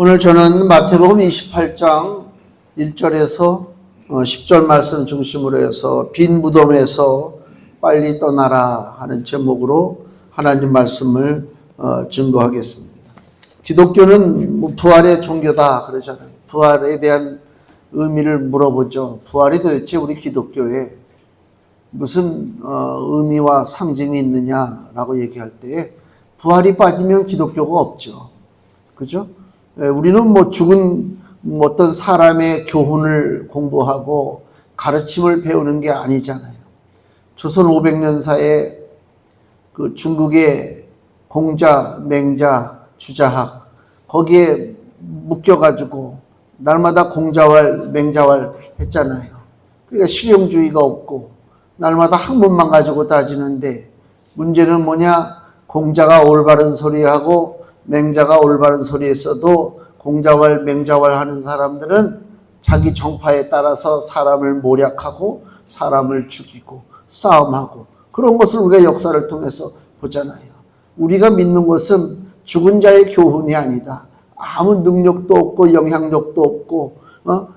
오늘 저는 마태복음 28장 1절에서 10절 말씀 중심으로 해서 빈 무덤에서 빨리 떠나라 하는 제목으로 하나님 말씀을 증거하겠습니다. 기독교는 부활의 종교다 그러잖아요. 부활에 대한 의미를 물어보죠. 부활이 도대체 우리 기독교에 무슨 의미와 상징이 있느냐라고 얘기할 때 부활이 빠지면 기독교가 없죠. 그죠? 우리는 죽은 어떤 사람의 교훈을 공부하고 가르침을 배우는 게 아니잖아요. 조선 500년사에 그 중국의 공자, 맹자, 주자학 거기에 묶여가지고 날마다 공자왈, 맹자왈 했잖아요. 그러니까 실용주의가 없고 날마다 학문만 가지고 따지는데 문제는 뭐냐? 공자가 올바른 소리하고 맹자가 올바른 소리 했어도 공자왈, 맹자왈 하는 사람들은 자기 정파에 따라서 사람을 모략하고 사람을 죽이고 싸움하고 그런 것을 우리가 역사를 통해서 보잖아요. 우리가 믿는 것은 죽은 자의 교훈이 아니다. 아무 능력도 없고 영향력도 없고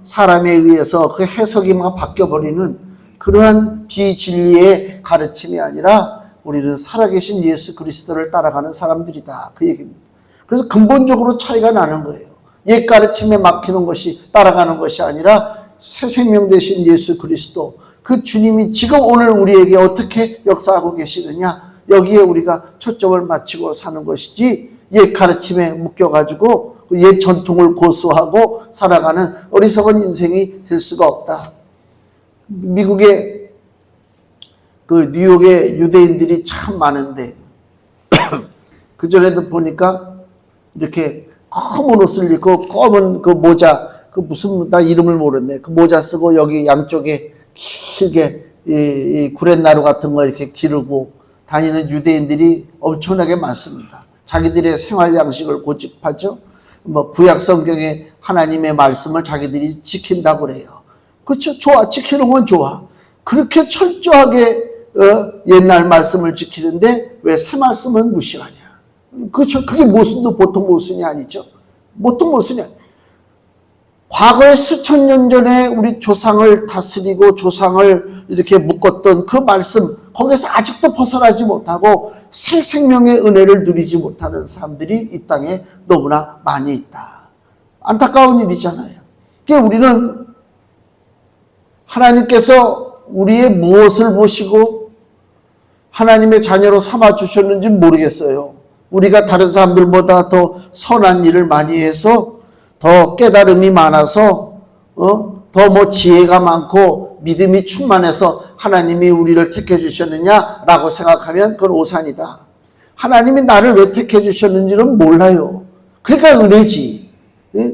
사람에 의해서 그 해석이 막 바뀌어버리는 그러한 비진리의 가르침이 아니라 우리는 살아계신 예수 그리스도를 따라가는 사람들이다. 그 얘기입니다. 그래서 근본적으로 차이가 나는 거예요. 옛 가르침에 막히는 것이 따라가는 것이 아니라 새 생명 되신 예수 그리스도 그 주님이 지금 오늘 우리에게 어떻게 역사하고 계시느냐 여기에 우리가 초점을 맞추고 사는 것이지 옛 가르침에 묶여가지고 옛 전통을 고수하고 살아가는 어리석은 인생이 될 수가 없다. 미국의 그 뉴욕에 유대인들이 참 많은데 그전에도 보니까 이렇게 검은 옷을 입고 검은 그 모자 그 무슨 나 이름을 모르네 그 모자 쓰고 여기 양쪽에 길게 이 구렛나루 같은 거 이렇게 기르고 다니는 유대인들이 엄청나게 많습니다. 자기들의 생활 양식을 고집하죠. 구약 성경의 하나님의 말씀을 자기들이 지킨다고 그래요. 그렇죠. 좋아. 지키는 건 좋아. 그렇게 철저하게 옛날 말씀을 지키는데 왜 새 말씀은 무시하냐. 그렇죠. 그게 모순도 보통 모순이 아니죠. 보통 모순이 아니에요. 과거에 수천 년 전에 우리 조상을 다스리고 조상을 이렇게 묶었던 그 말씀 거기서 아직도 벗어나지 못하고 새 생명의 은혜를 누리지 못하는 사람들이 이 땅에 너무나 많이 있다. 안타까운 일이잖아요. 그러니까 우리는 하나님께서 우리의 무엇을 보시고 하나님의 자녀로 삼아주셨는지 모르겠어요. 우리가 다른 사람들보다 더 선한 일을 많이 해서 더 깨달음이 많아서 더 지혜가 많고 믿음이 충만해서 하나님이 우리를 택해 주셨느냐라고 생각하면 그건 오산이다. 하나님이 나를 왜 택해 주셨는지는 몰라요. 그러니까 은혜지.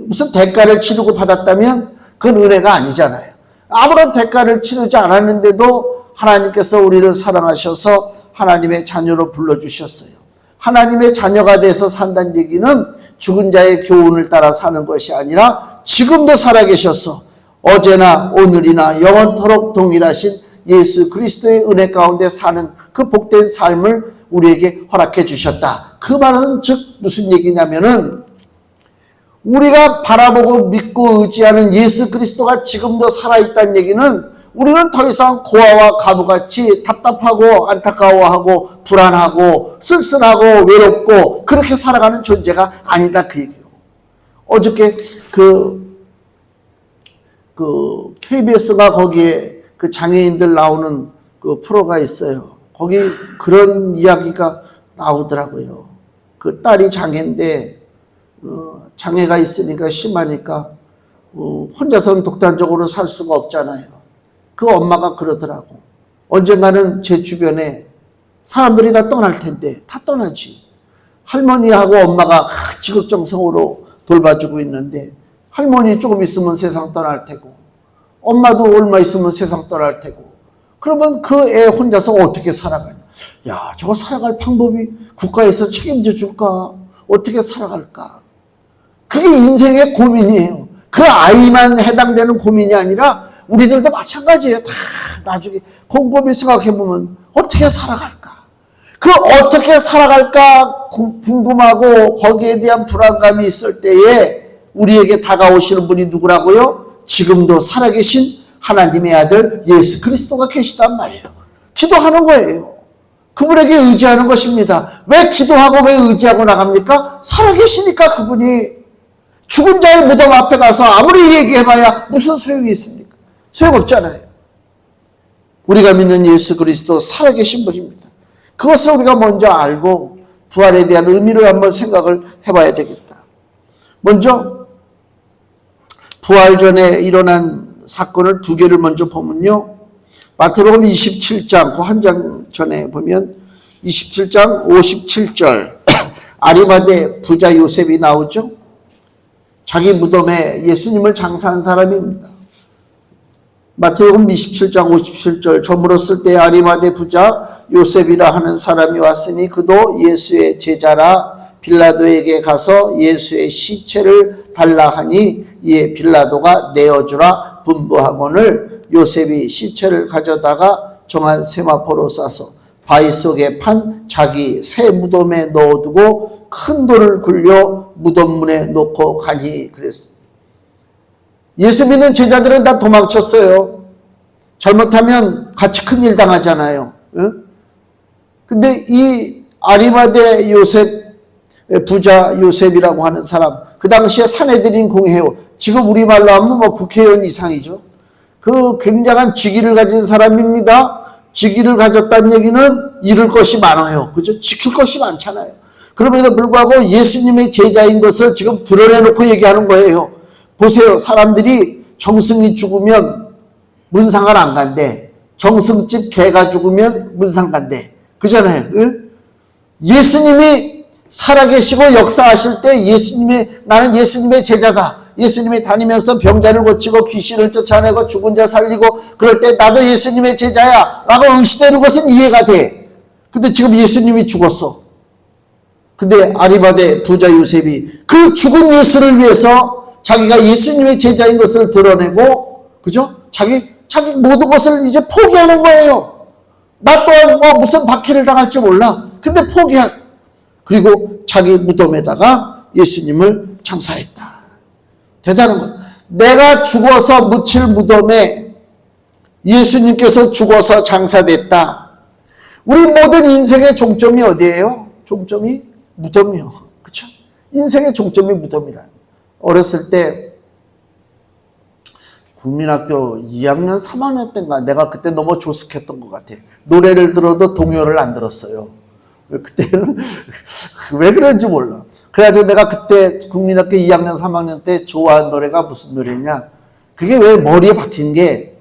무슨 대가를 치르고 받았다면 그건 은혜가 아니잖아요. 아무런 대가를 치르지 않았는데도 하나님께서 우리를 사랑하셔서 하나님의 자녀로 불러주셨어요. 하나님의 자녀가 돼서 산다는 얘기는 죽은 자의 교훈을 따라 사는 것이 아니라 지금도 살아계셔서 어제나 오늘이나 영원토록 동일하신 예수 그리스도의 은혜 가운데 사는 그 복된 삶을 우리에게 허락해 주셨다. 그 말은 즉 무슨 얘기냐면은 우리가 바라보고 믿고 의지하는 예수 그리스도가 지금도 살아있다는 얘기는 우리는 더 이상 고아와 가부같이 답답하고 안타까워하고 불안하고 쓸쓸하고 외롭고 그렇게 살아가는 존재가 아니다 그 얘기예요. 어저께 그 KBS가 거기에 그 장애인들 나오는 그 프로가 있어요. 거기 그런 이야기가 나오더라고요. 그 딸이 장애인데 장애가 있으니까 심하니까 혼자서는 독단적으로 살 수가 없잖아요. 그 엄마가 그러더라고. 언젠가는 제 주변에 사람들이 다 떠날 텐데 다 떠나지. 할머니하고 엄마가 지극정성으로 돌봐주고 있는데 할머니 조금 있으면 세상 떠날 테고 엄마도 얼마 있으면 세상 떠날 테고 그러면 그 애 혼자서 어떻게 살아가냐. 야, 저거 살아갈 방법이 국가에서 책임져 줄까? 어떻게 살아갈까? 그게 인생의 고민이에요. 그 아이만 해당되는 고민이 아니라 우리들도 마찬가지예요. 다 나중에 곰곰이 생각해보면 어떻게 살아갈까? 그 어떻게 살아갈까 궁금하고 거기에 대한 불안감이 있을 때에 우리에게 다가오시는 분이 누구라고요? 지금도 살아계신 하나님의 아들 예수 그리스도가 계시단 말이에요. 기도하는 거예요. 그분에게 의지하는 것입니다. 왜 기도하고 왜 의지하고 나갑니까? 살아계시니까 그분이. 죽은 자의 무덤 앞에 가서 아무리 얘기해봐야 무슨 소용이 있습니까? 소용없잖아요. 우리가 믿는 예수 그리스도 살아계신 분입니다. 그것을 우리가 먼저 알고 부활에 대한 의미를 한번 생각을 해봐야 되겠다. 먼저 부활 전에 일어난 사건을 두 개를 먼저 보면요. 마태복음 27장, 그 한 장 전에 보면 27장 57절 아리마대 부자 요셉이 나오죠. 자기 무덤에 예수님을 장사한 사람입니다. 마태복음 27장 57절 저물었을 때 아리마대 부자 요셉이라 하는 사람이 왔으니 그도 예수의 제자라 빌라도에게 가서 예수의 시체를 달라 하니 이에 빌라도가 내어주라 분부하거늘 요셉이 시체를 가져다가 정한 세마포로 싸서 바위 속에 판 자기 새 무덤에 넣어두고 큰 돌을 굴려 무덤 문에 놓고 가니 그랬습니다. 예수 믿는 제자들은 다 도망쳤어요. 잘못하면 같이 큰일 당하잖아요. 근데 이 아리마대 요셉, 부자 요셉이라고 하는 사람, 그 당시에 사내들인 공회의원, 지금 우리말로 하면 뭐 국회의원 이상이죠. 그 굉장한 직위를 가진 사람입니다. 직위를 가졌다는 얘기는 이룰 것이 많아요. 그죠? 지킬 것이 많잖아요. 그럼에도 불구하고 예수님의 제자인 것을 지금 드러내놓고 얘기하는 거예요. 보세요. 사람들이 정승이 죽으면 문상을 안 간대. 정승집 개가 죽으면 문상 간대. 그잖아요. 응? 예수님이 살아계시고 역사하실 때 나는 예수님의 제자다. 예수님이 다니면서 병자를 고치고 귀신을 쫓아내고 죽은 자 살리고 그럴 때 나도 예수님의 제자야 라고 응시되는 것은 이해가 돼. 근데 지금 예수님이 죽었어. 근데 아리마대 부자 요셉이 그 죽은 예수를 위해서 자기가 예수님의 제자인 것을 드러내고, 그죠? 자기 모든 것을 이제 포기하는 거예요. 나 또한 무슨 박해를 당할지 몰라. 근데 그리고 자기 무덤에다가 예수님을 장사했다. 대단한 거예요. 내가 죽어서 묻힐 무덤에 예수님께서 죽어서 장사됐다. 우리 모든 인생의 종점이 어디예요? 종점이 무덤이요. 그렇죠? 인생의 종점이 무덤이라. 어렸을 때 국민학교 2학년, 3학년 때인가 내가 그때 너무 조숙했던 것 같아. 노래를 들어도 동요를 안 들었어요. 그때는 왜 그런지 몰라. 그래가지고 내가 그때 국민학교 2학년, 3학년 때 좋아하는 노래가 무슨 노래냐. 그게 왜 머리에 박힌 게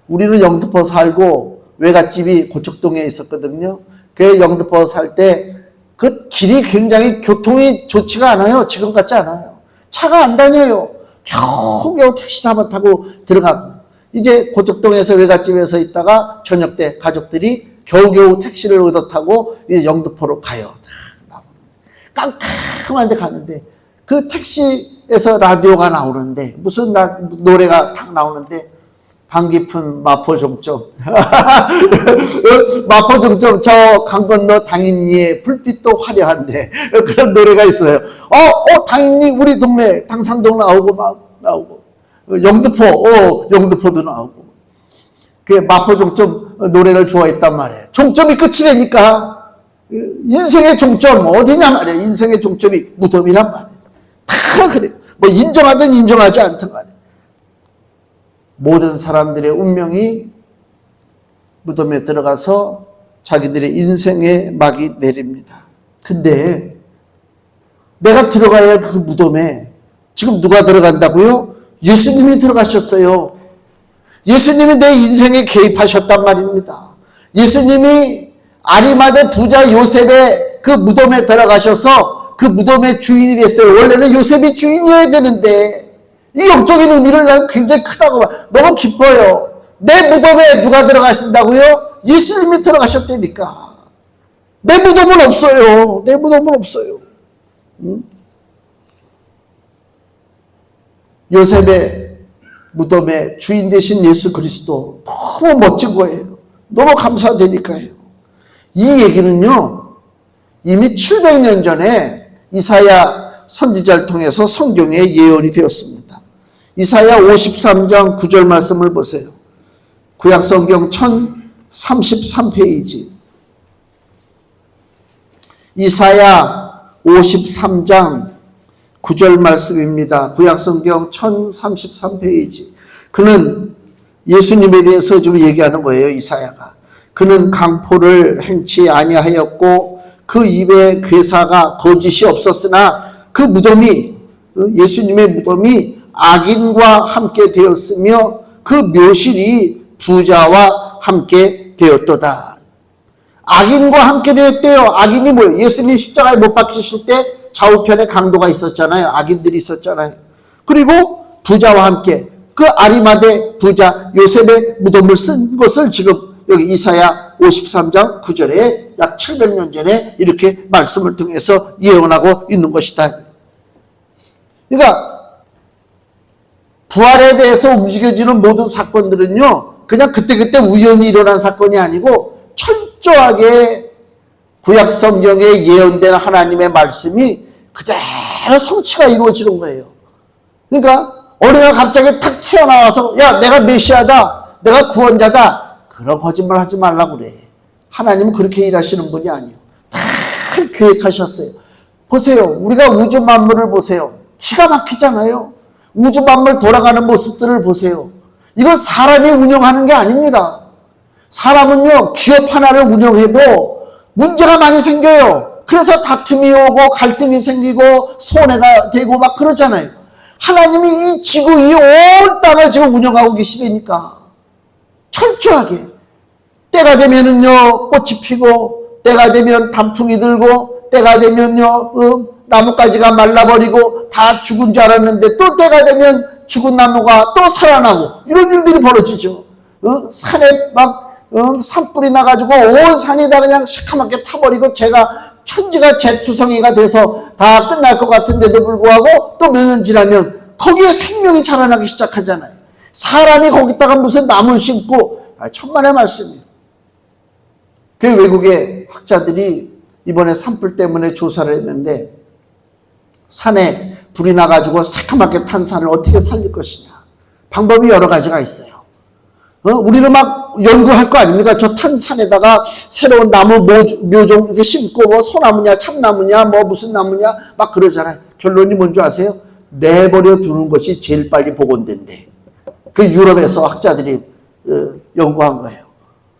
우리는 영등포 살고 외갓집이 고척동에 있었거든요. 그 영등포 살 때 그 길이 굉장히 교통이 좋지가 않아요. 지금 같지 않아요. 차가 안 다녀요. 겨우겨우 택시 잡아 타고 들어가고. 이제 고척동에서 외갓집에서 있다가 저녁 때 가족들이 겨우겨우 택시를 얻어 타고 이제 영등포로 가요. 깜깜한 데 가는데 그 택시에서 라디오가 나오는데 무슨 노래가 탁 나오는데 방 깊은 마포종점 마포종점 저 강 건너 당인리에 불빛도 화려한데 그런 노래가 있어요. 당인리 우리 동네 당상동 나오고 영등포도 나오고 그 마포종점 노래를 좋아했단 말이에요. 종점이 끝이 되니까 인생의 종점 어디냐 말이에요. 인생의 종점이 무덤이란 말이에요. 다 그래요. 뭐 인정하든 인정하지 않든 간에 모든 사람들의 운명이 무덤에 들어가서 자기들의 인생의 막이 내립니다. 근데 내가 들어가야 할 그 무덤에 지금 누가 들어간다고요? 예수님이 들어가셨어요. 예수님이 내 인생에 개입하셨단 말입니다. 예수님이 아리마대 부자 요셉의 그 무덤에 들어가셔서 그 무덤의 주인이 됐어요. 원래는 요셉이 주인이어야 되는데 이 영적인 의미를 난 굉장히 크다고 봐. 너무 기뻐요. 내 무덤에 누가 들어가신다고요? 예수님이 들어가셨다니까. 내 무덤은 없어요. 내 무덤은 없어요. 요셉의 무덤의 주인 되신 예수 그리스도 너무 멋진 거예요. 너무 감사되니까요. 이 얘기는요. 이미 700년 전에 이사야 선지자를 통해서 성경에 예언이 되었습니다. 이사야 53장 9절 말씀을 보세요. 구약성경 1033페이지. 이사야 53장 9절 말씀입니다. 구약성경 1033페이지. 그는 예수님에 대해서 좀 얘기하는 거예요. 이사야가. 그는 강포를 행치 아니하였고 그 입에 괴사가 거짓이 없었으나 그 무덤이, 예수님의 무덤이 악인과 함께 되었으며 그 묘실이 부자와 함께 되었도다. 악인과 함께 되었대요. 악인이 뭐예요? 예수님 십자가에 못 박히실 때 좌우편에 강도가 있었잖아요. 악인들이 있었잖아요. 그리고 부자와 함께, 그 아리마대 부자 요셉의 무덤을 쓴 것을 지금 여기 이사야 53장 9절에 약 700년 전에 이렇게 말씀을 통해서 예언하고 있는 것이다. 그러니까 부활에 대해서 움직여지는 모든 사건들은요, 그냥 그때그때 우연히 일어난 사건이 아니고 철저하게 구약 성경에 예언된 하나님의 말씀이 그대로 성취가 이루어지는 거예요. 그러니까 어느 날 갑자기 탁 튀어나와서 야, 내가 메시아다, 내가 구원자다, 그런 거짓말 하지 말라고 그래. 하나님은 그렇게 일하시는 분이 아니에요. 다 계획하셨어요. 보세요. 우리가 우주 만물을 보세요. 기가 막히잖아요. 우주 만물 돌아가는 모습들을 보세요. 이건 사람이 운영하는 게 아닙니다. 사람은요, 기업 하나를 운영해도 문제가 많이 생겨요. 그래서 다툼이 오고 갈등이 생기고 손해가 되고 막 그러잖아요. 하나님이 이 지구, 이 온 땅을 지금 운영하고 계시다니까. 철저하게. 때가 되면은요, 꽃이 피고, 때가 되면 단풍이 들고, 때가 되면요, 나뭇가지가 말라버리고, 다 죽은 줄 알았는데, 또 때가 되면 죽은 나무가 또 살아나고, 이런 일들이 벌어지죠. 산에 막, 산불이 나가지고, 온 산이 다 그냥 시커멓게 타버리고, 천지가 재투성이가 돼서 다 끝날 것 같은데도 불구하고, 또 몇 년 지나면, 거기에 생명이 자라나기 시작하잖아요. 사람이 거기다가 무슨 나무 심고, 천만의 말씀이에요. 그 외국의 학자들이 이번에 산불 때문에 조사를 했는데, 산에 불이 나가지고 새카맣게 탄 산을 어떻게 살릴 것이냐. 방법이 여러 가지가 있어요. 우리는 막 연구할 거 아닙니까? 저 탄 산에다가 새로운 나무 묘종 이렇게 심고, 뭐 소나무냐, 참나무냐, 뭐 무슨 나무냐, 막 그러잖아요. 결론이 뭔지 아세요? 내버려 두는 것이 제일 빨리 복원된대. 그 유럽에서 학자들이 연구한 거예요.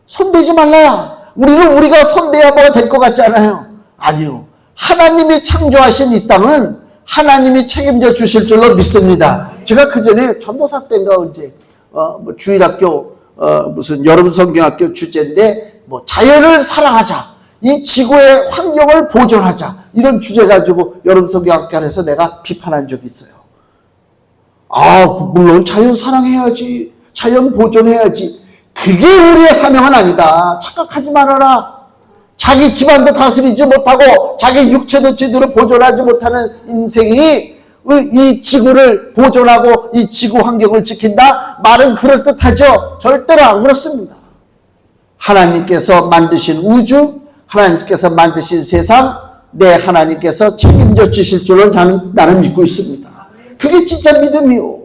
손대지 말라야. 우리가 손대야 뭐가 될 것 같지 않아요? 아니요. 하나님이 창조하신 이 땅은 하나님이 책임져 주실 줄로 믿습니다. 제가 그 전에 전도사 때인가 언제 뭐 주일학교 무슨 여름 성경학교 주제인데, 뭐 자연을 사랑하자, 이 지구의 환경을 보존하자, 이런 주제 가지고 여름 성경학교 안에서 내가 비판한 적이 있어요. 물론 자연 사랑해야지, 자연 보존해야지. 그게 우리의 사명은 아니다. 착각하지 말아라. 자기 집안도 다스리지 못하고 자기 육체도 제대로 보존하지 못하는 인생이 이 지구를 보존하고 이 지구 환경을 지킨다? 말은 그럴듯하죠. 절대로 안 그렇습니다. 하나님께서 만드신 우주, 하나님께서 만드신 세상, 내 하나님께서 책임져 주실 줄로 나는 믿고 있습니다. 그게 진짜 믿음이요.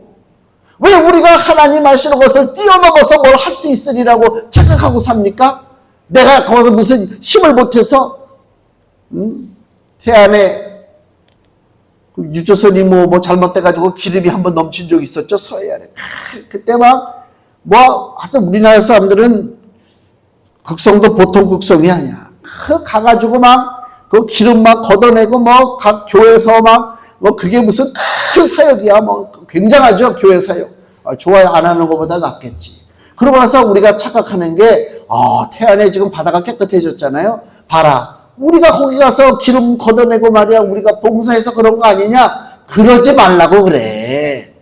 왜 우리가 하나님 하시는 것을 뛰어넘어서 뭘 할 수 있으리라고 착각하고 삽니까? 내가 거기서 무슨 힘을 못해서 태안에 유조선이 뭐 잘못돼가지고 기름이 한번 넘친 적이 있었죠. 서해안에. 그때 하여튼 우리나라 사람들은 극성도 보통 극성이 아니야. 가가지고 그 기름 걷어내고 각 교회에서 그게 무슨 큰 사역이야. 굉장하죠. 교회 사역. 좋아요. 안 하는 것보다 낫겠지. 그러고 나서 우리가 착각하는 게, 태안에 지금 바다가 깨끗해졌잖아요. 봐라. 우리가 거기 가서 기름 걷어내고 말이야. 우리가 봉사해서 그런 거 아니냐? 그러지 말라고 그래.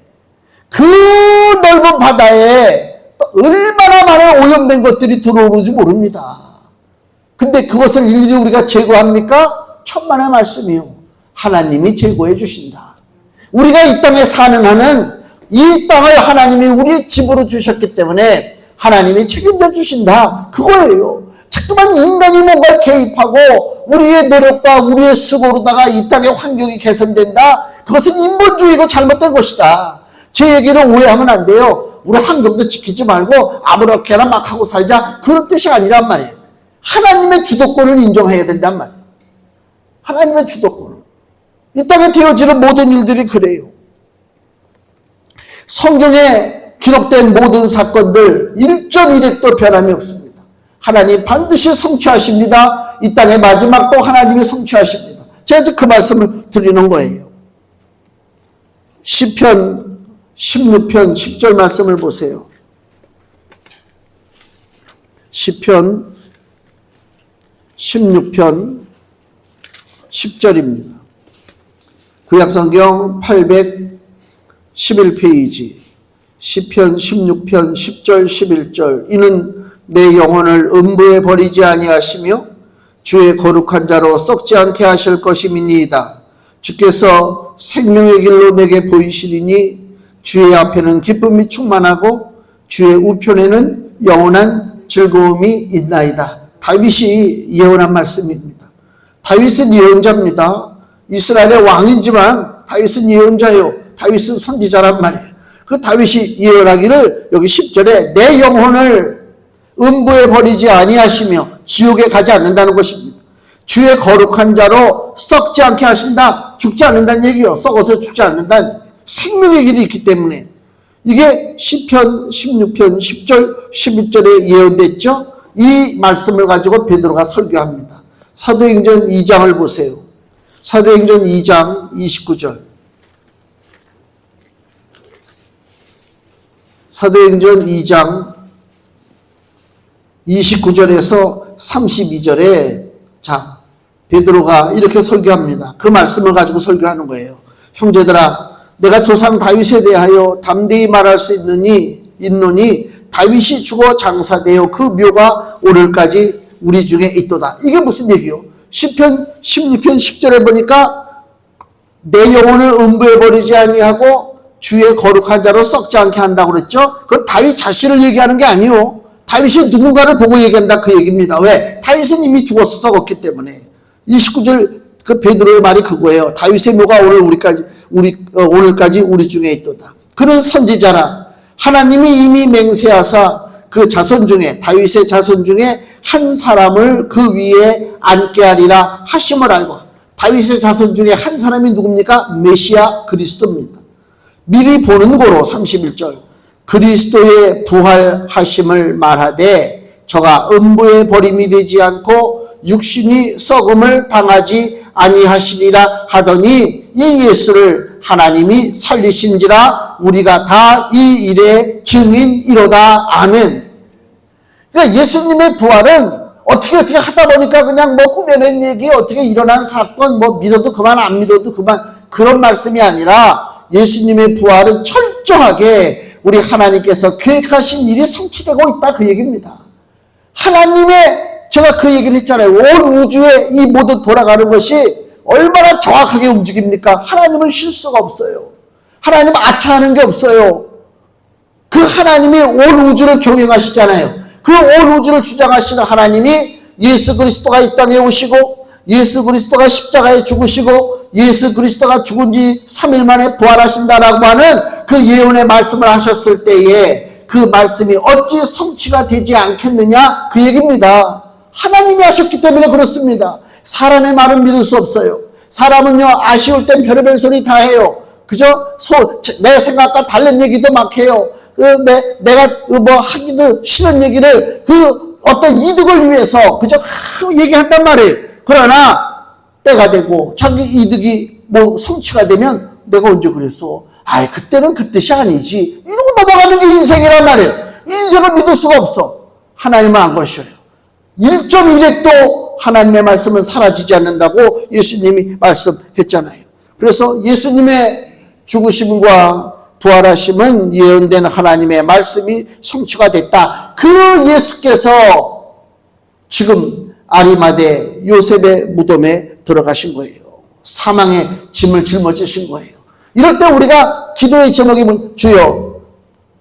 그 넓은 바다에 또 얼마나 많은 오염된 것들이 들어오는지 모릅니다. 근데 그것을 일일이 우리가 제거합니까? 천만의 말씀이요. 하나님이 제거해 주신다. 우리가 이 땅에 사는 한은 이 땅을 하나님이 우리의 집으로 주셨기 때문에 하나님이 책임져 주신다. 그거예요. 자꾸만 인간이 뭔가를 개입하고 우리의 노력과 우리의 수고로다가 이 땅의 환경이 개선된다? 그것은 인본주의고 잘못된 것이다. 제 얘기를 오해하면 안 돼요. 우리 환경도 지키지 말고 아무렇게나 막 하고 살자, 그런 뜻이 아니란 말이에요. 하나님의 주도권을 인정해야 된단 말이에요. 하나님의 주도권을. 이 땅에 되어지는 모든 일들이 그래요. 성경에 기록된 모든 사건들 1.1획도 변함이 없습니다. 하나님 반드시 성취하십니다. 이 땅의 마지막도 하나님이 성취하십니다. 제가 그 말씀을 드리는 거예요. 시편 16편 10절 말씀을 보세요. 시편 16편 10절입니다. 구약성경 811페이지 시편 16편 10절 11절 이는 내 영혼을 음부에 버리지 아니하시며 주의 거룩한 자로 썩지 않게 하실 것임이니이다. 주께서 생명의 길로 내게 보이시리니 주의 앞에는 기쁨이 충만하고 주의 우편에는 영원한 즐거움이 있나이다. 다윗이 예언한 말씀입니다. 다윗은 예언자입니다. 이스라엘의 왕이지만 다윗은 예언자요. 다윗은 선지자란 말이에요. 그 다윗이 예언하기를 여기 10절에 내 영혼을 음부에 버리지 아니하시며 지옥에 가지 않는다는 것입니다. 주의 거룩한 자로 썩지 않게 하신다. 죽지 않는다는 얘기요. 썩어서 죽지 않는다는 생명의 길이 있기 때문에 이게 시편 16편 10절 11절에 예언됐죠. 이 말씀을 가지고 베드로가 설교합니다. 사도행전 2장을 보세요. 사도행전 2장 29절. 사도행전 2장 29절에서 32절에 자, 베드로가 이렇게 설교합니다. 그 말씀을 가지고 설교하는 거예요. 형제들아, 내가 조상 다윗에 대하여 담대히 말할 수 있노니 다윗이 죽어 장사되어 그 묘가 오늘까지 우리 중에 있도다. 이게 무슨 얘기요? 시편 16편 10절에 보니까 내 영혼을 음부에 버리지 아니하고 주의 거룩한 자로 썩지 않게 한다고 그랬죠? 그건 다윗 자신을 얘기하는 게 아니요. 다윗이 누군가를 보고 얘기한다 그 얘기입니다. 왜? 다윗은 이미 죽어서 썩었기 때문에. 29절 그 베드로의 말이 그거예요. 다윗의 묘가 오늘까지 우리 중에 있도다. 그는 선지자라. 하나님이 이미 맹세하사 그 자손 중에 다윗의 자손 중에 한 사람을 그 위에 앉게 하리라 하심을 알고 다윗의 자손 중에 한 사람이 누굽니까? 메시아 그리스도입니다. 미리 보는 고로 31절 그리스도의 부활하심을 말하되 저가 음부에 버림이 되지 않고 육신이 썩음을 당하지 아니하시리라 하더니 이 예수를 하나님이 살리신지라 우리가 다 이 일의 증인이로다. 아멘. 그러니까 예수님의 부활은 어떻게 하다 보니까 그냥 뭐 꾸며낸 얘기, 어떻게 일어난 사건, 뭐 믿어도 그만 안 믿어도 그만 그런 말씀이 아니라 예수님의 부활은 철저하게 우리 하나님께서 계획하신 일이 성취되고 있다 그 얘기입니다. 하나님의 제가 그 얘기를 했잖아요. 온 우주에 이 모두 돌아가는 것이 얼마나 정확하게 움직입니까? 하나님은 실수가 없어요. 하나님은 아차하는 게 없어요. 그 하나님이 온 우주를 경영하시잖아요. 그 온 우주를 주장하시는 하나님이 예수 그리스도가 이 땅에 오시고 예수 그리스도가 십자가에 죽으시고 예수 그리스도가 죽은 지 3일 만에 부활하신다라고 하는 그 예언의 말씀을 하셨을 때에 그 말씀이 어찌 성취가 되지 않겠느냐 그 얘기입니다. 하나님이 하셨기 때문에 그렇습니다. 사람의 말은 믿을 수 없어요. 사람은요 아쉬울 땐 별의별 소리 다 해요. 그죠? 내 생각과 다른 얘기도 막 해요. 내가 뭐 하기도 싫은 얘기를 그 어떤 이득을 위해서 그저 얘기한단 말이에요. 그러나 때가 되고 자기 이득이 뭐 성취가 되면 내가 언제 그랬어? 아이 그때는 그 뜻이 아니지. 이러고 넘어가는 게 인생이란 말이에요. 인생을 믿을 수가 없어. 하나님은 안 그러셔요. 1.1획도 하나님의 말씀은 사라지지 않는다고 예수님이 말씀했잖아요. 그래서 예수님의 죽으심과 부활하심은 예언된 하나님의 말씀이 성취가 됐다. 그 예수께서 지금 아리마대 요셉의 무덤에 들어가신 거예요. 사망의 짐을 짊어지신 거예요. 이럴 때 우리가 기도의 제목이 주여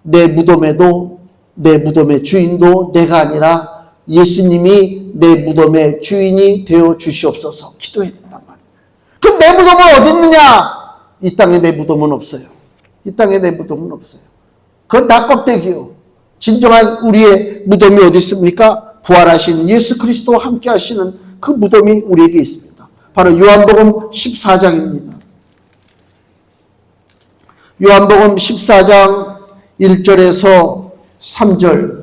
내 무덤의 주인도 내가 아니라 예수님이 내 무덤의 주인이 되어 주시옵소서 기도해야 된단 말이에요. 그럼 내 무덤은 어디 있느냐? 이 땅에 내 무덤은 없어요. 이 땅에 내 무덤은 없어요. 그건 다 껍데기요. 진정한 우리의 무덤이 어디 있습니까? 부활하신 예수 그리스도와 함께 하시는 그 무덤이 우리에게 있습니다. 바로 요한복음 14장입니다. 요한복음 14장 1절에서 3절.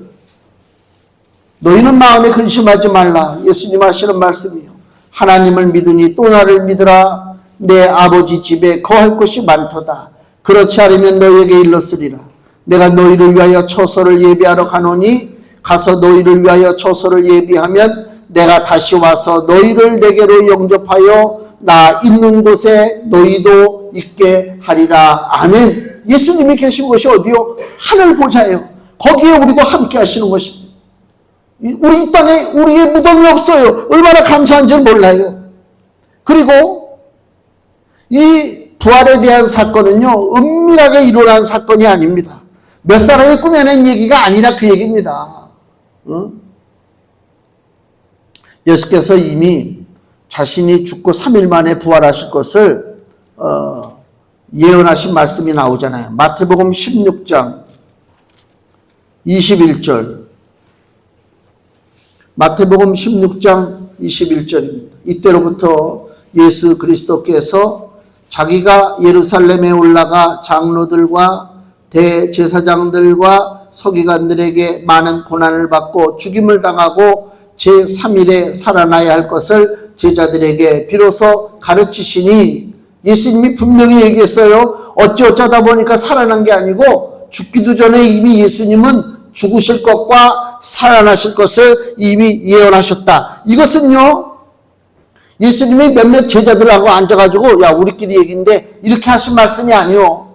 너희는 마음에 근심하지 말라. 예수님 하시는 말씀이요. 하나님을 믿으니 또 나를 믿으라. 내 아버지 집에 거할 곳이 많도다. 그렇지 않으면 너희에게 일렀으리라. 내가 너희를 위하여 처소를 예비하러 가노니 가서 너희를 위하여 처소를 예비하면 내가 다시 와서 너희를 내게로 영접하여 나 있는 곳에 너희도 있게 하리라. 아멘. 예수님이 계신 곳이 어디요? 하늘 보좌예요. 거기에 우리도 함께 하시는 것입니다. 우리 이 땅에 우리의 무덤이 없어요. 얼마나 감사한지 몰라요. 그리고 이 부활에 대한 사건은요, 은밀하게 일어난 사건이 아닙니다. 몇 사람이 꾸며낸 얘기가 아니라 그 얘기입니다. 예수께서 이미 자신이 죽고 3일 만에 부활하실 것을 예언하신 말씀이 나오잖아요. 마태복음 16장 21절. 마태복음 16장 21절입니다. 이때로부터 예수 그리스도께서 자기가 예루살렘에 올라가 장로들과 대제사장들과 서기관들에게 많은 고난을 받고 죽임을 당하고 제3일에 살아나야 할 것을 제자들에게 비로소 가르치시니, 예수님이 분명히 얘기했어요. 어쩌다 보니까 살아난 게 아니고 죽기도 전에 이미 예수님은 죽으실 것과 살아나실 것을 이미 예언하셨다. 이것은요, 예수님이 몇몇 제자들하고 앉아가지고 야 우리끼리 얘기인데 이렇게 하신 말씀이 아니요.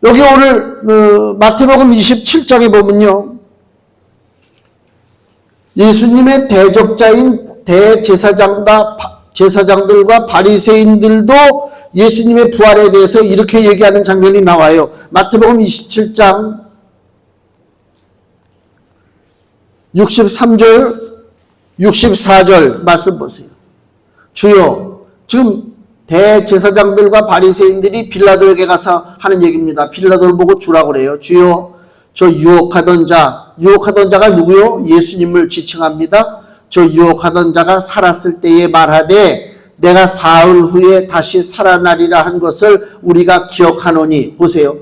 여기 오늘 마태복음 27장에 보면요, 예수님의 대적자인 제사장들과 바리새인들도 예수님의 부활에 대해서 이렇게 얘기하는 장면이 나와요. 마태복음 27장 63절 64절 말씀 보세요. 주여, 지금 대제사장들과 바리새인들이 빌라도에게 가서 하는 얘기입니다. 빌라도를 보고 주라고 그래요. 주여, 저 유혹하던 자가 누구요? 예수님을 지칭합니다. 저 유혹하던 자가 살았을 때에 말하되 내가 사흘 후에 다시 살아나리라 한 것을 우리가 기억하노니. 보세요.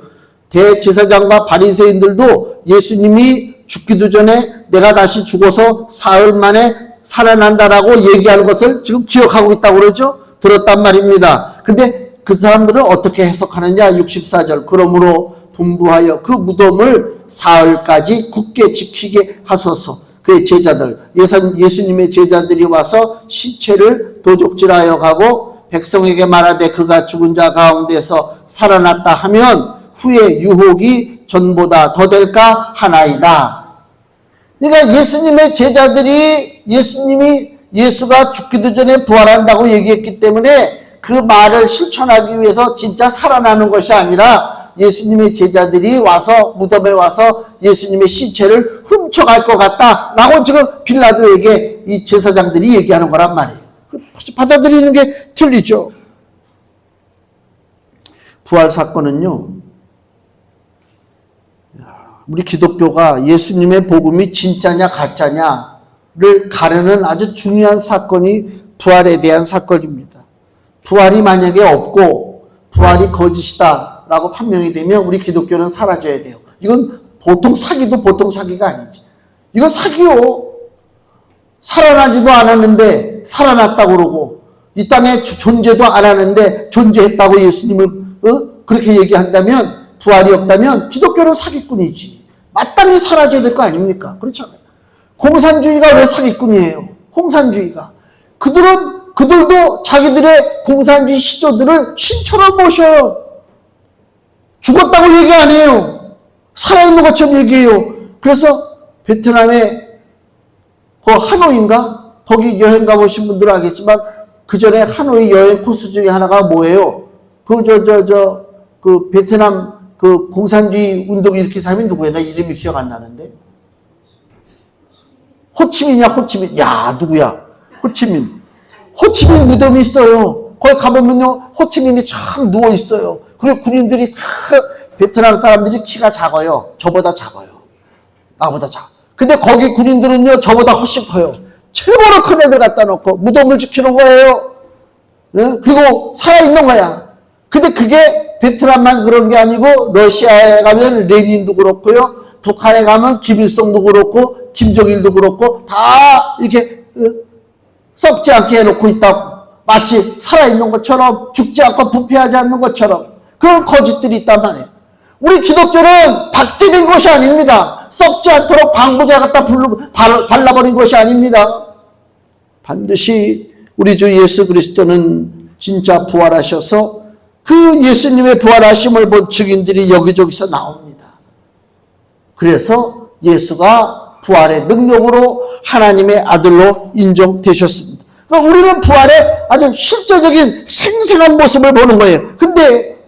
대제사장과 바리새인들도 예수님이 죽기도 전에 내가 다시 죽어서 사흘 만에 살아난다라고 얘기하는 것을 지금 기억하고 있다고 그러죠. 들었단 말입니다. 근데 그 사람들은 어떻게 해석하느냐. 64절. 그러므로 분부하여 그 무덤을 사흘까지 굳게 지키게 하소서. 그의 제자들, 예수님의 제자들이 와서 시체를 도적질하여 가고 백성에게 말하되 그가 죽은 자 가운데서 살아났다 하면 후에 유혹이 전보다 더 될까 하나이다. 그러니까 예수님의 제자들이 예수가 죽기도 전에 부활한다고 얘기했기 때문에 그 말을 실천하기 위해서 진짜 살아나는 것이 아니라 예수님의 제자들이 와서 무덤에 와서 예수님의 시체를 훔쳐갈 것 같다라고 지금 빌라도에게 이 제사장들이 얘기하는 거란 말이에요. 받아들이는 게 틀리죠. 부활 사건은요, 우리 기독교가 예수님의 복음이 진짜냐 가짜냐를 가르는 아주 중요한 사건이 부활에 대한 사건입니다. 부활이 만약에 없고 부활이 거짓이다 라고 판명이 되면 우리 기독교는 사라져야 돼요. 이건 보통 사기도 보통 사기가 아니지. 이건 사기요. 살아나지도 않았는데 살아났다고 그러고 이 땅에 존재도 안 하는데 존재했다고 예수님을 그렇게 얘기한다면, 부활이 없다면 기독교는 사기꾼이지. 마땅히 사라져야 될 거 아닙니까? 그렇잖아요. 공산주의가 왜 사기꾼이에요? 공산주의가. 그들도 자기들의 공산주의 시조들을 신처럼 모셔요. 죽었다고 얘기 안 해요. 살아있는 것처럼 얘기해요. 그래서 베트남의 그 하노이인가? 거기 여행 가보신 분들은 알겠지만 그 전에 하노이 여행 코스 중에 하나가 뭐예요? 그 베트남 그 공산주의 운동 일으킨 사람이 누구예요? 나 이름이 기억 안 나는데. 호치민이야, 호치민. 야, 누구야? 호치민. 호치민 무덤이 있어요. 거기 가보면요, 호치민이 참 누워있어요. 그리고 군인들이 베트남 사람들이 키가 작아요. 저보다 작아요. 나보다 작아. 근데 거기 군인들은요, 저보다 훨씬 커요. 최고로 큰 애들 갖다 놓고 무덤을 지키는 거예요. 네? 그리고 살아있는 거야. 근데 그게 베트남만 그런 게 아니고 러시아에 가면 레닌도 그렇고요. 북한에 가면 김일성도 그렇고 김정일도 그렇고 다 이렇게 썩지 않게 해놓고 있다고. 마치 살아있는 것처럼 죽지 않고 부패하지 않는 것처럼 그런 거짓들이 있단 말이에요. 우리 기독교는 박제된 것이 아닙니다. 썩지 않도록 방부제 갖다 발라버린 것이 아닙니다. 반드시 우리 주 예수 그리스도는 진짜 부활하셔서 그 예수님의 부활하심을 본 증인들이 여기저기서 나옵니다. 그래서 예수가 부활의 능력으로 하나님의 아들로 인정되셨습니다. 그러니까 우리는 부활의 아주 실제적인 생생한 모습을 보는 거예요. 근데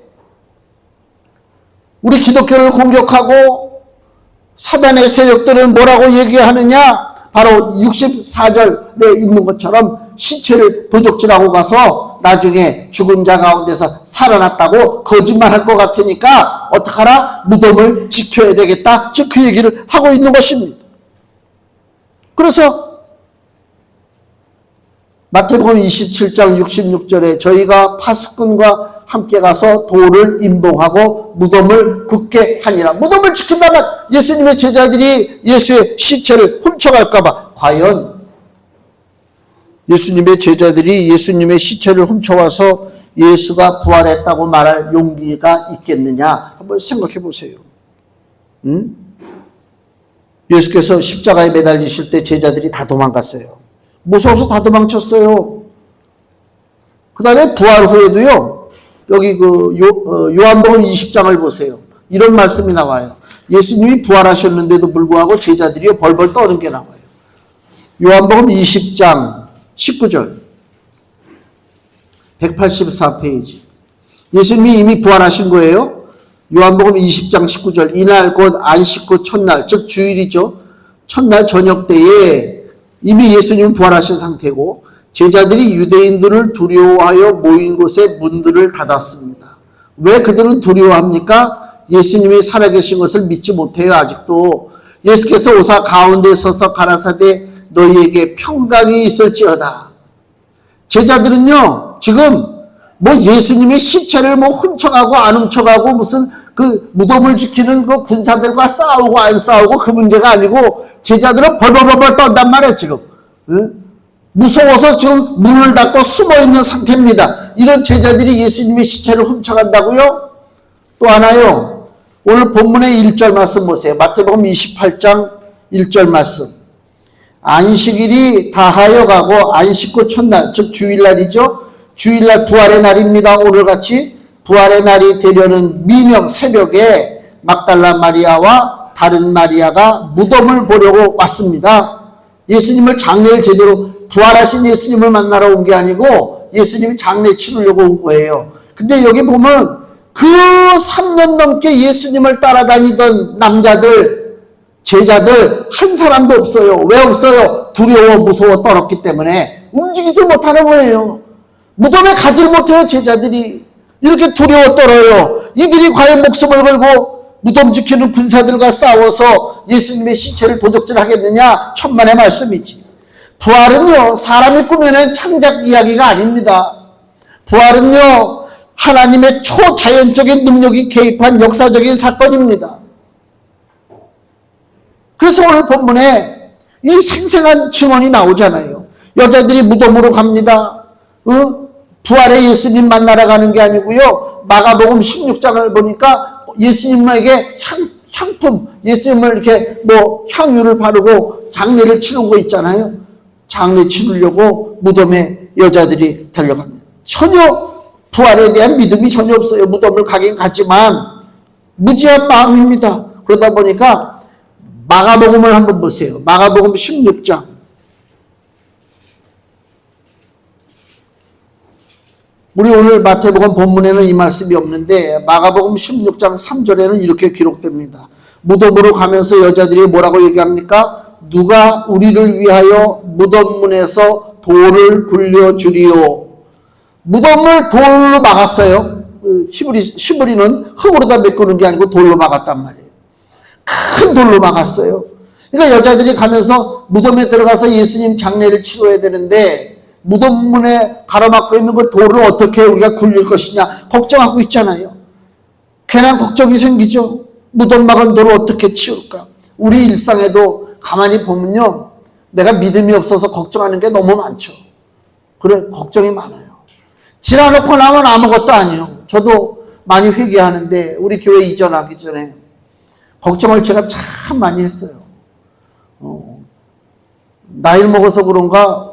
우리 기독교를 공격하고 사단의 세력들은 뭐라고 얘기하느냐? 바로 64절에 있는 것처럼 신체를 도적질하고 가서 나중에 죽은 자 가운데서 살아났다고 거짓말할 것 같으니까 어떡하라? 무덤을 지켜야 되겠다. 즉 그 얘기를 하고 있는 것입니다. 그래서 마태복음 27장 66절에 저희가 파수꾼과 함께 가서 돌을 임봉하고 무덤을 굳게 하니라. 무덤을 지킨다면 예수님의 제자들이 예수의 시체를 훔쳐갈까 봐. 과연 예수님의 제자들이 예수님의 시체를 훔쳐와서 예수가 부활했다고 말할 용기가 있겠느냐? 한번 생각해 보세요. 예수께서 십자가에 매달리실 때 제자들이 다 도망갔어요. 무서워서 다 도망쳤어요. 그 다음에 부활 후에도요, 여기 요한복음 20장을 보세요. 이런 말씀이 나와요. 예수님이 부활하셨는데도 불구하고 제자들이 벌벌 떠는 게 나와요. 요한복음 20장 19절. 184페이지. 예수님이 이미 부활하신 거예요. 요한복음 20장 19절. 이날 곧 안식 후 첫날, 즉 주일이죠. 첫날 저녁 때에 이미 예수님은 부활하신 상태고 제자들이 유대인들을 두려워하여 모인 곳에 문들을 닫았습니다. 왜 그들은 두려워합니까? 예수님이 살아계신 것을 믿지 못해요. 아직도. 예수께서 오사 가운데 서서 가라사대 너희에게 평강이 있을지어다. 제자들은요 지금 뭐 예수님의 시체를 뭐 훔쳐가고 안 훔쳐가고 무슨 그 무덤을 지키는 그 군사들과 싸우고 안 싸우고 그 문제가 아니고 제자들은 벌벌벌벌 떤단 말이에요 지금. 응? 무서워서 지금 문을 닫고 숨어있는 상태입니다. 이런 제자들이 예수님의 시체를 훔쳐간다고요? 또 하나요. 오늘 본문의 1절 말씀 보세요. 마태복음 28장 1절 말씀. 안식일이 다하여 가고 안식 후 첫날, 즉 주일날이죠. 주일날 부활의 날입니다. 오늘같이 부활의 날이 되려는 미명 새벽에 막달라 마리아와 다른 마리아가 무덤을 보려고 왔습니다. 예수님을 장례를 제대로 부활하신 예수님을 만나러 온 게 아니고 예수님이 장례 치르려고 온 거예요. 근데 여기 보면 그 3년 넘게 예수님을 따라다니던 남자들, 제자들 한 사람도 없어요. 왜 없어요? 두려워 무서워 떨었기 때문에 움직이지 못하는 거예요. 무덤에 가지를 못해요. 제자들이 이렇게 두려워 떨어요. 이들이 과연 목숨을 걸고 무덤 지키는 군사들과 싸워서 예수님의 시체를 도적질하겠느냐? 천만의 말씀이지. 부활은요 사람이 꾸며낸 창작 이야기가 아닙니다. 부활은요 하나님의 초자연적인 능력이 개입한 역사적인 사건입니다. 그래서 오늘 본문에 이 생생한 증언이 나오잖아요. 여자들이 무덤으로 갑니다. 부활의 예수님 만나러 가는 게 아니고요. 마가복음 16장을 보니까 예수님에게 향품, 예수님을 이렇게 뭐 향유를 바르고 장례를 치는 거 있잖아요. 장례 치르려고 무덤에 여자들이 달려갑니다. 전혀 부활에 대한 믿음이 전혀 없어요. 무덤을 가긴 갔지만 무지한 마음입니다. 그러다 보니까 마가복음을 한번 보세요. 마가복음 16장. 우리 오늘 마태복음 본문에는 이 말씀이 없는데 마가복음 16장 3절에는 이렇게 기록됩니다. 무덤으로 가면서 여자들이 뭐라고 얘기합니까? 누가 우리를 위하여 무덤문에서 돌을 굴려주리요. 무덤을 돌로 막았어요. 히브리는 흙으로다 메꾸는 게 아니고 돌로 막았단 말이에요. 큰 돌로 막았어요. 그러니까 여자들이 가면서 무덤에 들어가서 예수님 장례를 치러야 되는데 무덤문에 가로막고 있는 그 돌을 어떻게 우리가 굴릴 것이냐 걱정하고 있잖아요. 괜한 걱정이 생기죠. 무덤 막은 돌을 어떻게 치울까. 우리 일상에도 가만히 보면요, 내가 믿음이 없어서 걱정하는 게 너무 많죠. 그래, 걱정이 많아요. 지나놓고 나면 아무것도 아니에요. 저도 많이 회개하는데 우리 교회 이전하기 전에 걱정을 제가 참 많이 했어요. 나이를 먹어서 그런가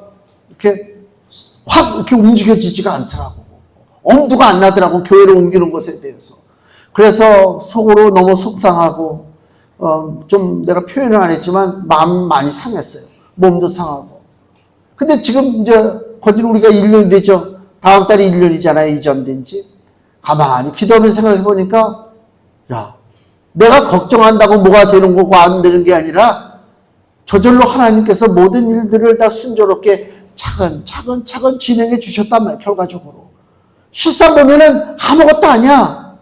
이렇게 확 이렇게 움직여지지가 않더라고. 엄두가 안 나더라고, 교회를 옮기는 것에 대해서. 그래서 속으로 너무 속상하고 좀 내가 표현을 안 했지만 마음 많이 상했어요. 몸도 상하고. 근데 지금 이제 거진 우리가 1년 되죠. 다음 달이 1년이잖아요. 이전된 지. 가만히 기도하면서 생각해 보니까 야, 내가 걱정한다고 뭐가 되는 거고 안 되는 게 아니라 저절로 하나님께서 모든 일들을 다 순조롭게 차근차근 진행해 주셨단 말이에요. 결과적으로. 실상 보면은 아무것도 아니야.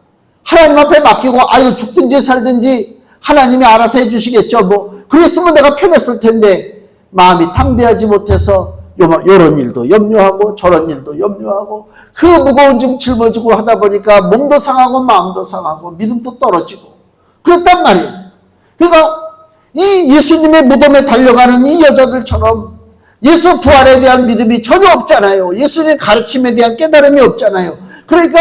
하나님 앞에 맡기고 아유 죽든지 살든지 하나님이 알아서 해주시겠죠. 뭐 그랬으면 내가 편했을 텐데 마음이 탕대하지 못해서 이런 일도 염려하고 저런 일도 염려하고 그 무거운 짐 짊어지고 하다 보니까 몸도 상하고 마음도 상하고 믿음도 떨어지고 그랬단 말이에요. 그러니까 이 예수님의 무덤에 달려가는 이 여자들처럼 예수 부활에 대한 믿음이 전혀 없잖아요. 예수님의 가르침에 대한 깨달음이 없잖아요. 그러니까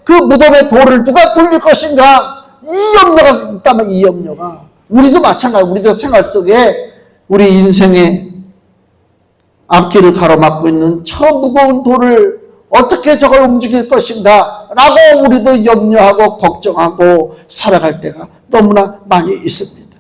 그 무덤의 돌을 누가 굴릴 것인가 이 염려가 있다면 이 염려가 우리도 마찬가지로 우리도 생활 속에 우리 인생의 앞길을 가로막고 있는 저 무거운 돌을 어떻게 저걸 움직일 것인가 라고 우리도 염려하고 걱정하고 살아갈 때가 너무나 많이 있습니다.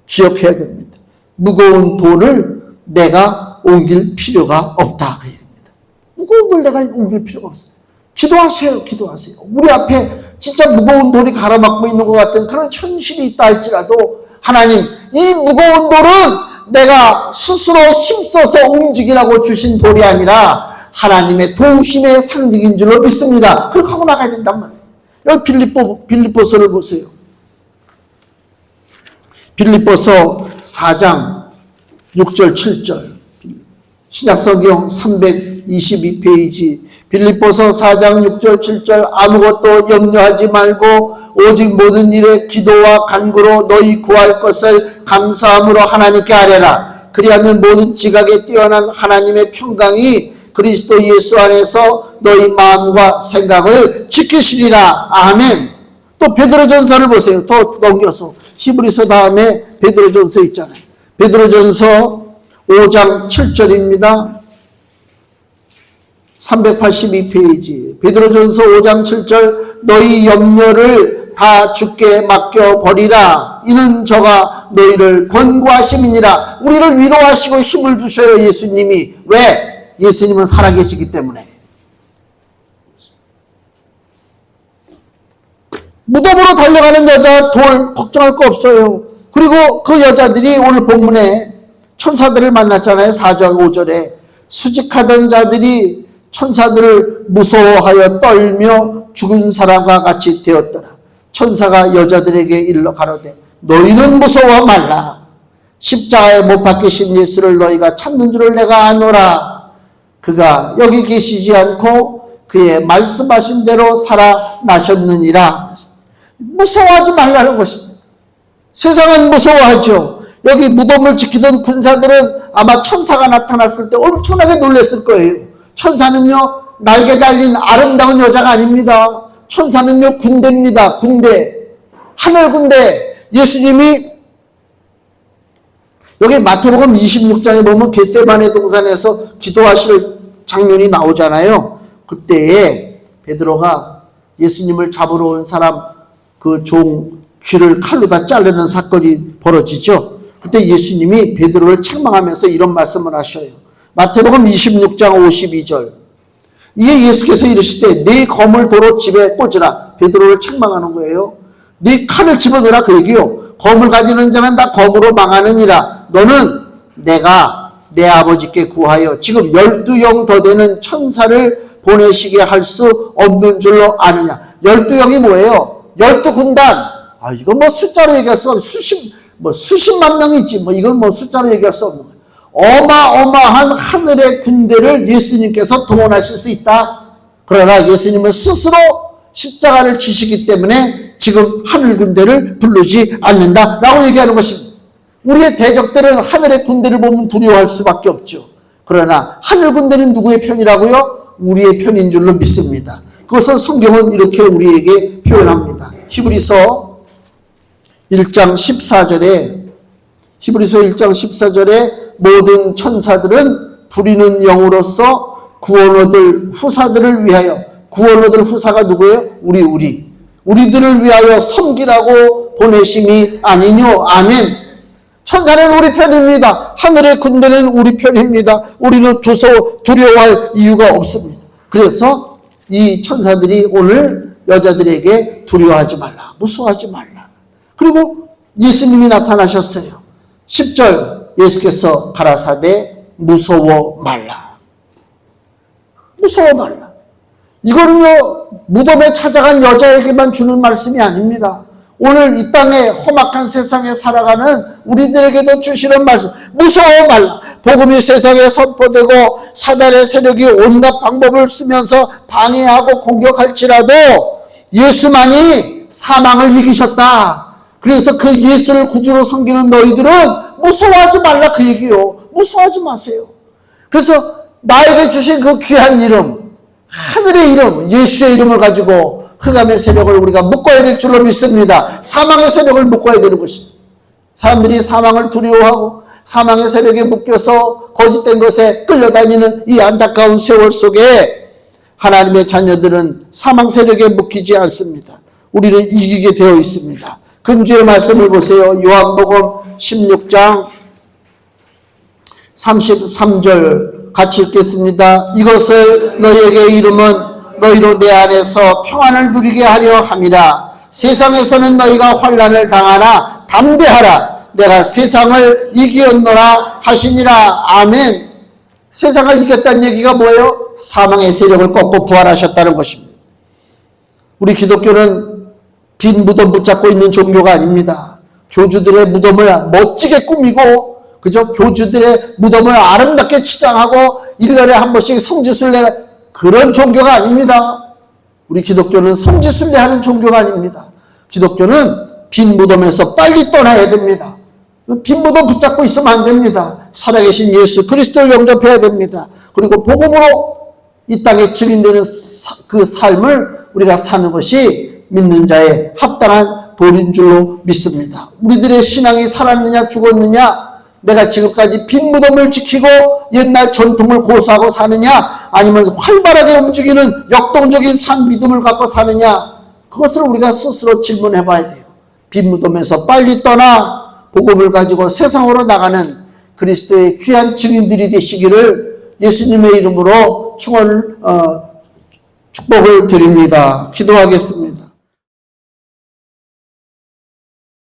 기억해야 됩니다. 무거운 돌을 내가 옮길 필요가 없다 그 얘기입니다. 무거운 돌 내가 옮길 필요가 없어요. 기도하세요. 기도하세요. 우리 앞에 진짜 무거운 돌이 가로막고 있는 것 같은 그런 현실이 있다 할지라도 하나님 이 무거운 돌은 내가 스스로 힘써서 움직이라고 주신 돌이 아니라 하나님의 도우심의 상징인 줄로 믿습니다. 그렇게 하고 나가야 된단 말이에요. 여기 빌립보서를 보세요. 빌립보서 4장 6절 7절 신약성경 322페이지 빌립보서 4장 6절 7절 아무것도 염려하지 말고 오직 모든 일에 기도와 간구로 너희 구할 것을 감사함으로 하나님께 아뢰라. 그리하면 모든 지각에 뛰어난 하나님의 평강이 그리스도 예수 안에서 너희 마음과 생각을 지키시리라. 아멘. 또 베드로전서를 보세요. 더 넘겨서 히브리서 다음에 베드로전서 있잖아요. 베드로전서 5장 7절입니다. 382페이지 베드로전서 5장 7절 너희 염려를 다 주께 맡겨버리라. 이는 저가 너희를 권고하심이니라. 우리를 위로하시고 힘을 주셔요. 예수님이. 왜? 예수님은 살아계시기 때문에. 무덤으로 달려가는 여자 돌 걱정할 거 없어요. 그리고 그 여자들이 오늘 본문에 천사들을 만났잖아요. 4절 5절에 수직하던 자들이 천사들을 무서워하여 떨며 죽은 사람과 같이 되었더라. 천사가 여자들에게 일러 가로되 너희는 무서워 말라. 십자가에 못 박히신 예수를 너희가 찾는 줄을 내가 아노라. 그가 여기 계시지 않고 그의 말씀하신 대로 살아나셨느니라. 무서워하지 말라는 것입니다. 세상은 무서워하죠. 여기 무덤을 지키던 군사들은 아마 천사가 나타났을 때 엄청나게 놀랐을 거예요. 천사는요 날개 달린 아름다운 여자가 아닙니다. 천사는요 군대입니다. 군대. 하늘 군대. 예수님이 여기 마태복음 26장에 보면 겟세마네 동산에서 기도하실 장면이 나오잖아요. 그때에 베드로가 예수님을 잡으러 온 사람 그 종 귀를 칼로 다 자르는 사건이 벌어지죠. 그때 예수님이 베드로를 책망하면서 이런 말씀을 하셔요. 마태복음 26장 52절 이에 예수께서 이르시되 네 검을 도로 집에 꽂으라. 베드로를 책망하는 거예요. 네 칼을 집어넣으라 그 얘기요. 검을 가지는 자는 다 검으로 망하느니라. 너는 내가 내 아버지께 구하여 지금 12영 더 되는 천사를 보내시게 할 수 없는 줄로 아느냐. 12영이 뭐예요? 12군단. 이건 뭐 숫자로 얘기할 수가 없어. 수십만 명이지. 이걸 숫자로 얘기할 수 없는 거예요. 어마어마한 하늘의 군대를 예수님께서 동원하실 수 있다. 그러나 예수님은 스스로 십자가를 지시기 때문에 지금 하늘 군대를 부르지 않는다라고 얘기하는 것입니다. 우리의 대적들은 하늘의 군대를 보면 두려워할 수밖에 없죠. 그러나 하늘 군대는 누구의 편이라고요? 우리의 편인 줄로 믿습니다. 그것을 성경은 이렇게 우리에게 표현합니다. 히브리서 1장 14절에 모든 천사들은 부리는 영으로서 구원 얻을 후사들을 위하여, 구원 얻을 후사가 누구예요? 우리들을 위하여 섬기라고 보내심이 아니뇨. 아멘. 천사는 우리 편입니다. 하늘의 군대는 우리 편입니다. 우리는 두려워할 이유가 없습니다. 그래서 이 천사들이 오늘 여자들에게 두려워하지 말라, 무서워하지 말라. 그리고 예수님이 나타나셨어요. 10절 예수께서 가라사대 무서워 말라. 무서워 말라. 이거는요, 무덤에 찾아간 여자에게만 주는 말씀이 아닙니다. 오늘 이 땅에 험악한 세상에 살아가는 우리들에게도 주시는 말씀. 무서워 말라. 복음이 세상에 선포되고 사단의 세력이 온갖 방법을 쓰면서 방해하고 공격할지라도 예수만이 사망을 이기셨다. 그래서 그 예수를 구주로 섬기는 너희들은 무서워하지 말라, 그 얘기요. 무서워하지 마세요. 그래서 나에게 주신 그 귀한 이름, 하늘의 이름, 예수의 이름을 가지고 흑암의 세력을 우리가 묶어야 될 줄로 믿습니다. 사망의 세력을 묶어야 되는 것입니다. 사람들이 사망을 두려워하고 사망의 세력에 묶여서 거짓된 것에 끌려다니는 이 안타까운 세월 속에 하나님의 자녀들은 사망 세력에 묶이지 않습니다. 우리는 이기게 되어 있습니다. 금주의 말씀을 보세요. 요한복음 16장 33절 같이 읽겠습니다. 이것을 너희에게 이름은 너희로 내 안에서 평안을 누리게 하려 함이라. 세상에서는 너희가 환난을 당하나 담대하라. 내가 세상을 이기었노라 하시니라. 아멘. 세상을 이겼다는 얘기가 뭐예요? 사망의 세력을 꺾고 부활하셨다는 것입니다. 우리 기독교는 빈 무덤 붙잡고 있는 종교가 아닙니다. 교주들의 무덤을 멋지게 꾸미고, 그죠? 교주들의 무덤을 아름답게 치장하고 1년에 한 번씩 성지순례, 그런 종교가 아닙니다. 우리 기독교는 성지순례하는 종교가 아닙니다. 기독교는 빈 무덤에서 빨리 떠나야 됩니다. 빈 무덤 붙잡고 있으면 안 됩니다. 살아계신 예수 그리스도를 영접해야 됩니다. 그리고 복음으로 이 땅에 증인되는 그 삶을 우리가 사는 것이 믿는 자의 합당한 도리인 줄로 믿습니다. 우리들의 신앙이 살았느냐 죽었느냐, 내가 지금까지 빈 무덤을 지키고 옛날 전통을 고수하고 사느냐, 아니면 활발하게 움직이는 역동적인 산 믿음을 갖고 사느냐, 그것을 우리가 스스로 질문해 봐야 돼요. 빈 무덤에서 빨리 떠나 복음을 가지고 세상으로 나가는 그리스도의 귀한 증인들이 되시기를 예수님의 이름으로 축복을 드립니다. 기도하겠습니다.